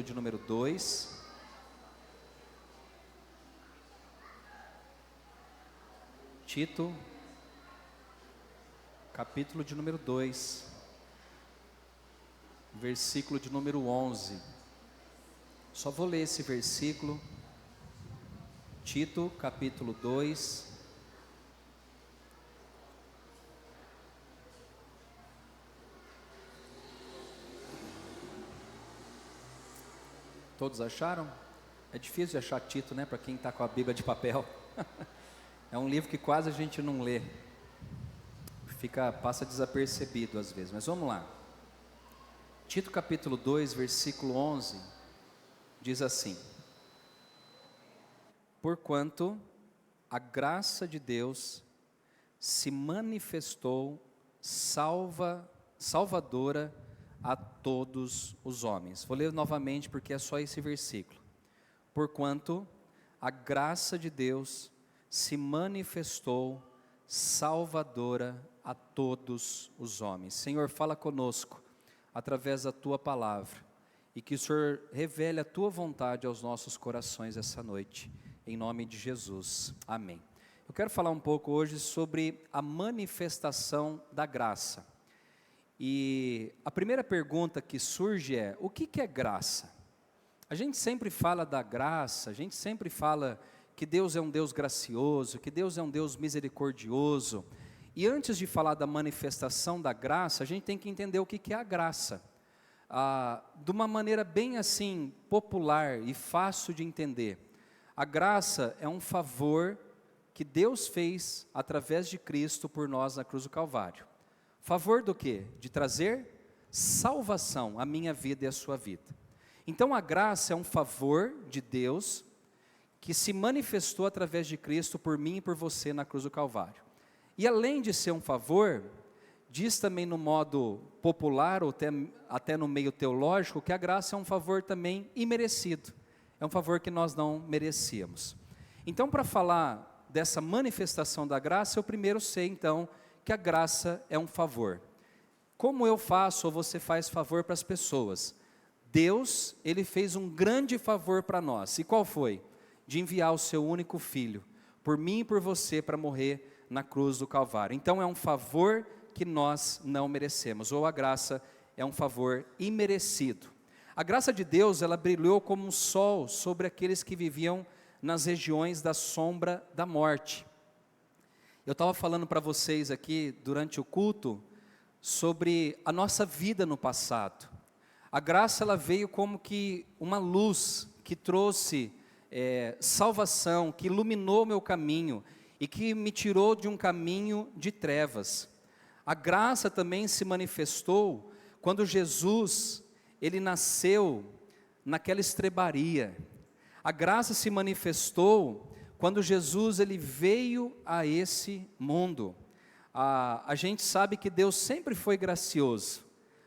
de número 2. Tito, capítulo de número 2, versículo de número 11. Só vou ler esse versículo. Tito, capítulo 2. Todos acharam? É difícil de achar Tito, né? Para quem está com a Bíblia de papel. É um livro que quase a gente não lê. Passa desapercebido às vezes. Mas vamos lá. Tito capítulo 2, versículo 11. Diz assim: Porquanto a graça de Deus se manifestou salvadora a todos os homens. Vou ler novamente porque é só esse versículo. Porquanto a graça de Deus se manifestou salvadora a todos os homens. Senhor, fala conosco através da Tua palavra e que o Senhor revele a Tua vontade aos nossos corações essa noite, em nome de Jesus, amém. Eu quero falar um pouco hoje sobre a manifestação da graça. E a primeira pergunta que surge é: o que é graça? A gente sempre fala da graça, a gente sempre fala que Deus é um Deus gracioso, que Deus é um Deus misericordioso. E antes de falar da manifestação da graça, a gente tem que entender o que é a graça. De uma maneira bem assim, popular e fácil de entender. A graça é um favor que Deus fez através de Cristo por nós na cruz do Calvário. Favor do quê? De trazer salvação à minha vida e à sua vida. Então a graça é um favor de Deus que se manifestou através de Cristo por mim e por você na cruz do Calvário. E além de ser um favor, diz também no modo popular, ou até no meio teológico, que a graça é um favor também imerecido. É um favor que nós não merecíamos. Então, para falar dessa manifestação da graça, eu primeiro sei então que a graça é um favor. Como eu faço ou você faz favor para as pessoas? Deus, Ele fez um grande favor para nós. E qual foi? De enviar o seu único filho, por mim e por você, para morrer na cruz do Calvário. Então é um favor que nós não merecemos, ou a graça é um favor imerecido. A graça de Deus, ela brilhou como um sol sobre aqueles que viviam nas regiões da sombra da morte. Eu estava falando para vocês aqui, durante o culto, sobre a nossa vida no passado. A graça, ela veio como que uma luz que trouxe salvação, que iluminou meu caminho e que me tirou de um caminho de trevas. A graça também se manifestou quando Jesus, Ele nasceu naquela estrebaria. A graça se manifestou quando Jesus, Ele veio a esse mundo. A gente sabe que Deus sempre foi gracioso,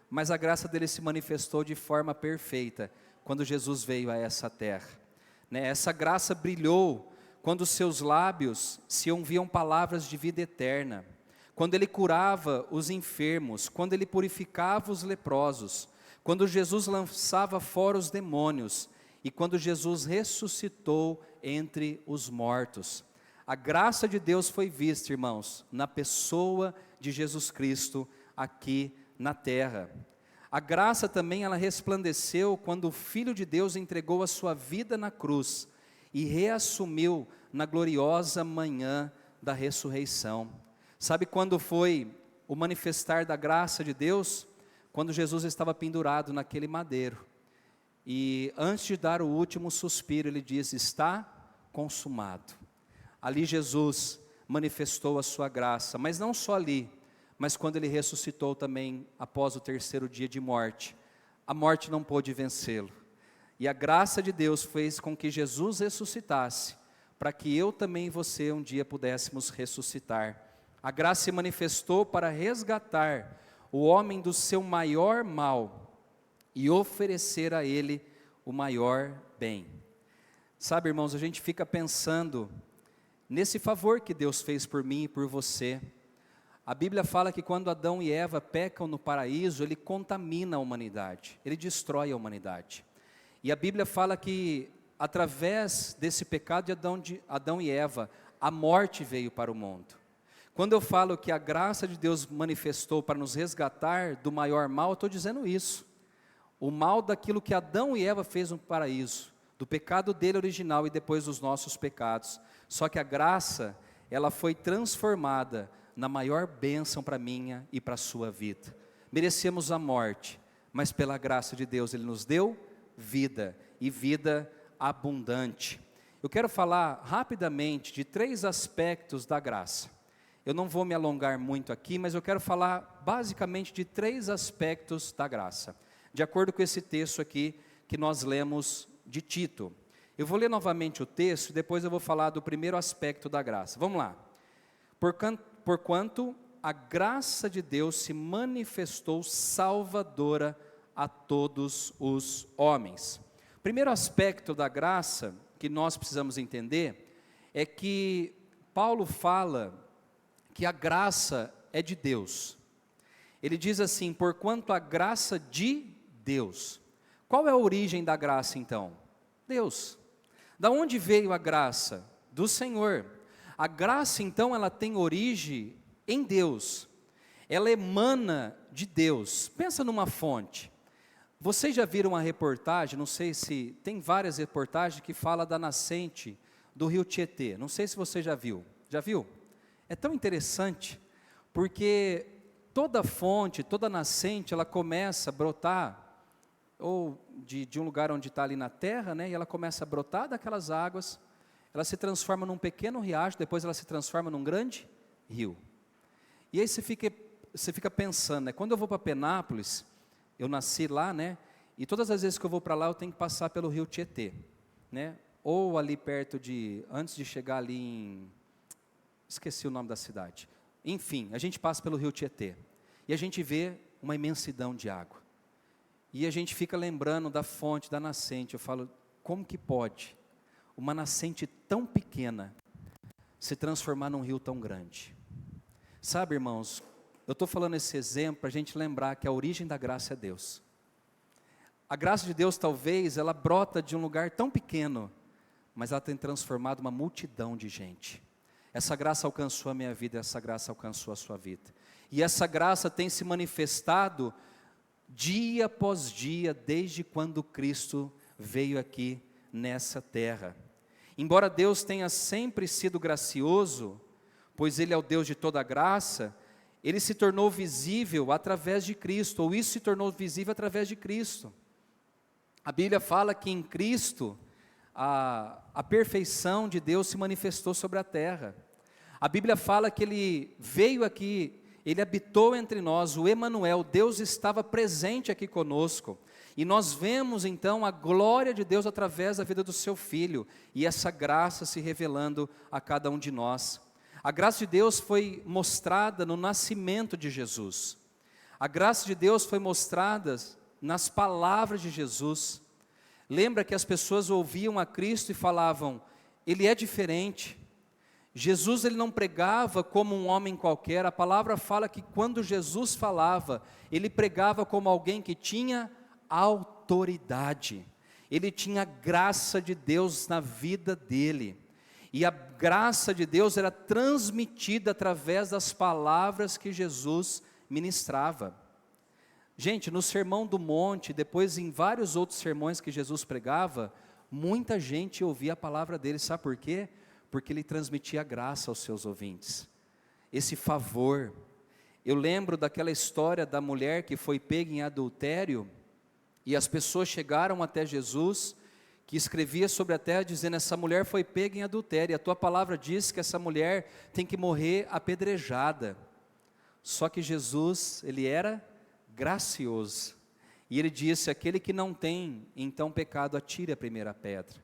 mas a graça dele se manifestou de forma perfeita quando Jesus veio a essa terra. Essa graça brilhou quando seus lábios se ouviam palavras de vida eterna, quando ele curava os enfermos, quando ele purificava os leprosos, quando Jesus lançava fora os demônios e quando Jesus ressuscitou entre os mortos. A graça de Deus foi vista, irmãos, na pessoa de Jesus Cristo aqui na terra. A graça também, ela resplandeceu quando o Filho de Deus entregou a sua vida na cruz e reassumiu na gloriosa manhã da ressurreição. Sabe quando foi o manifestar da graça de Deus? Quando Jesus estava pendurado naquele madeiro. E antes de dar o último suspiro, ele diz: está consumado. Ali Jesus manifestou a sua graça, mas não só ali, mas quando ele ressuscitou também após o terceiro dia de morte. A morte não pôde vencê-lo. E a graça de Deus fez com que Jesus ressuscitasse, para que eu também e você um dia pudéssemos ressuscitar. A graça se manifestou para resgatar o homem do seu maior mal e oferecer a ele o maior bem. Sabe, irmãos, a gente fica pensando nesse favor que Deus fez por mim e por você. A Bíblia fala que quando Adão e Eva pecam no paraíso, ele contamina a humanidade, ele destrói a humanidade. E a Bíblia fala que através desse pecado de Adão e Eva, a morte veio para o mundo. Quando eu falo que a graça de Deus manifestou para nos resgatar do maior mal, eu estou dizendo isso. O mal daquilo que Adão e Eva fez no paraíso, do pecado dele original e depois dos nossos pecados. Só que a graça, ela foi transformada na maior bênção para a minha e para a sua vida. Merecemos a morte, mas pela graça de Deus Ele nos deu vida, e vida abundante. Eu quero falar rapidamente de 3 aspectos da graça. Eu não vou me alongar muito aqui, mas eu quero falar basicamente de 3 aspectos da graça, de acordo com esse texto aqui que nós lemos de Tito. Eu vou ler novamente o texto e depois eu vou falar do primeiro aspecto da graça. Vamos lá. Porquanto a graça de Deus se manifestou salvadora a todos os homens. O primeiro aspecto da graça que nós precisamos entender é que Paulo fala que a graça é de Deus. Ele diz assim: porquanto a graça de Deus. Qual é a origem da graça então? Deus. Da onde veio a graça? Do Senhor. A graça então ela tem origem em Deus. Ela emana de Deus. Pensa numa fonte. Vocês já viram uma reportagem, não sei se, tem várias reportagens que falam da nascente do rio Tietê, não sei se você já viu, É tão interessante, porque toda fonte, toda nascente, ela começa a brotar, ou de um lugar onde está ali na terra, né, e ela começa a brotar daquelas águas, ela se transforma num pequeno riacho, depois ela se transforma num grande rio. E aí você fica pensando, né, quando eu vou para Penápolis, eu nasci lá, né? E todas as vezes que eu vou para lá, eu tenho que passar pelo rio Tietê, né? Ou ali perto antes de chegar ali esqueci o nome da cidade. Enfim, a gente passa pelo rio Tietê. E a gente vê uma imensidão de água. E a gente fica lembrando da fonte, da nascente. Eu falo, como que pode uma nascente tão pequena se transformar num rio tão grande? Sabe, irmãos, eu estou falando esse exemplo para a gente lembrar que a origem da graça é Deus. A graça de Deus talvez, ela brota de um lugar tão pequeno, mas ela tem transformado uma multidão de gente. Essa graça alcançou a minha vida, essa graça alcançou a sua vida. E essa graça tem se manifestado dia após dia, desde quando Cristo veio aqui nessa terra. Embora Deus tenha sempre sido gracioso, pois Ele é o Deus de toda graça, Ele se tornou visível através de Cristo, ou isso se tornou visível através de Cristo. A Bíblia fala que em Cristo, a perfeição de Deus se manifestou sobre a terra. A Bíblia fala que Ele veio aqui, Ele habitou entre nós, o Emanuel, Deus estava presente aqui conosco. E nós vemos então a glória de Deus através da vida do seu Filho, e essa graça se revelando a cada um de nós. A graça de Deus foi mostrada no nascimento de Jesus. A graça de Deus foi mostrada nas palavras de Jesus. Lembra que as pessoas ouviam a Cristo e falavam, Ele é diferente. Jesus, Ele não pregava como um homem qualquer. A palavra fala que quando Jesus falava, Ele pregava como alguém que tinha autoridade. Ele tinha graça de Deus na vida dele. E a graça de Deus era transmitida através das palavras que Jesus ministrava. Gente, no Sermão do Monte, depois em vários outros sermões que Jesus pregava, muita gente ouvia a palavra dele. Sabe por quê? Porque ele transmitia graça aos seus ouvintes. Esse favor. Eu lembro daquela história da mulher que foi pega em adultério, e as pessoas chegaram até Jesus, que escrevia sobre a terra, dizendo, essa mulher foi pega em adultério, e a tua palavra diz que essa mulher tem que morrer apedrejada. Só que Jesus, Ele era gracioso, e Ele disse, aquele que não tem, então pecado, atire a primeira pedra.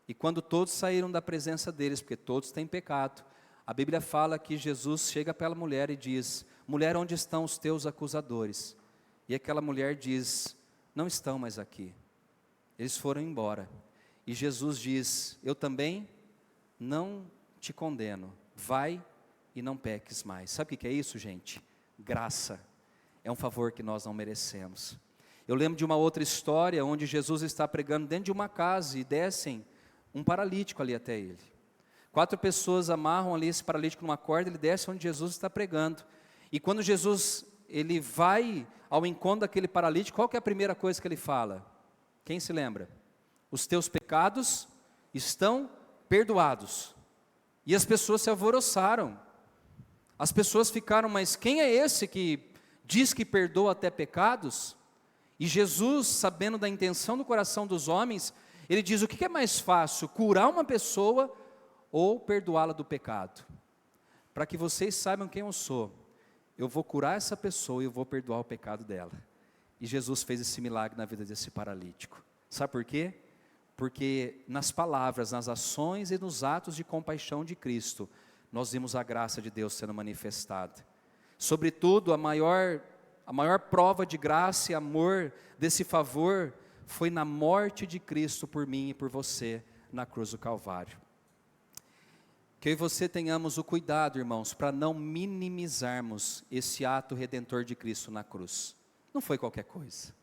E quando todos saíram da presença deles, porque todos têm pecado, a Bíblia fala que Jesus chega para a mulher e diz, mulher, onde estão os teus acusadores? E aquela mulher diz, não estão mais aqui. Eles foram embora. E Jesus diz, eu também não te condeno. Vai e não peques mais. Sabe o que é isso, gente? Graça. É um favor que nós não merecemos. Eu lembro de uma outra história onde Jesus está pregando dentro de uma casa e descem um paralítico ali até ele. 4 pessoas amarram ali esse paralítico numa corda, ele desce onde Jesus está pregando. E quando Jesus ele vai ao encontro daquele paralítico, qual que é a primeira coisa que ele fala? Quem se lembra? Os teus pecados estão perdoados. E as pessoas se alvoroçaram. As pessoas ficaram, mas quem é esse que diz que perdoa até pecados? E Jesus, sabendo da intenção do coração dos homens, ele diz: o que é mais fácil, curar uma pessoa ou perdoá-la do pecado? Para que vocês saibam quem eu sou, eu vou curar essa pessoa e eu vou perdoar o pecado dela. E Jesus fez esse milagre na vida desse paralítico. Sabe por quê? Porque nas palavras, nas ações e nos atos de compaixão de Cristo, nós vimos a graça de Deus sendo manifestada. Sobretudo, a maior prova de graça e amor desse favor foi na morte de Cristo por mim e por você na cruz do Calvário. Que eu e você tenhamos o cuidado, irmãos, para não minimizarmos esse ato redentor de Cristo na cruz. Não foi qualquer coisa.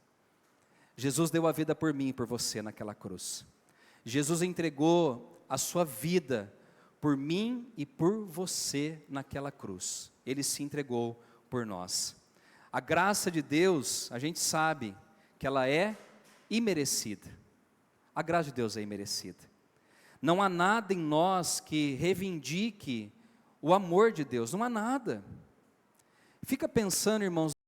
Jesus deu a vida por mim e por você naquela cruz. Jesus entregou a sua vida por mim e por você naquela cruz. Ele se entregou por nós. A graça de Deus, a gente sabe que ela é imerecida. A graça de Deus é imerecida. Não há nada em nós que reivindique o amor de Deus, não há nada. Fica pensando, irmãos,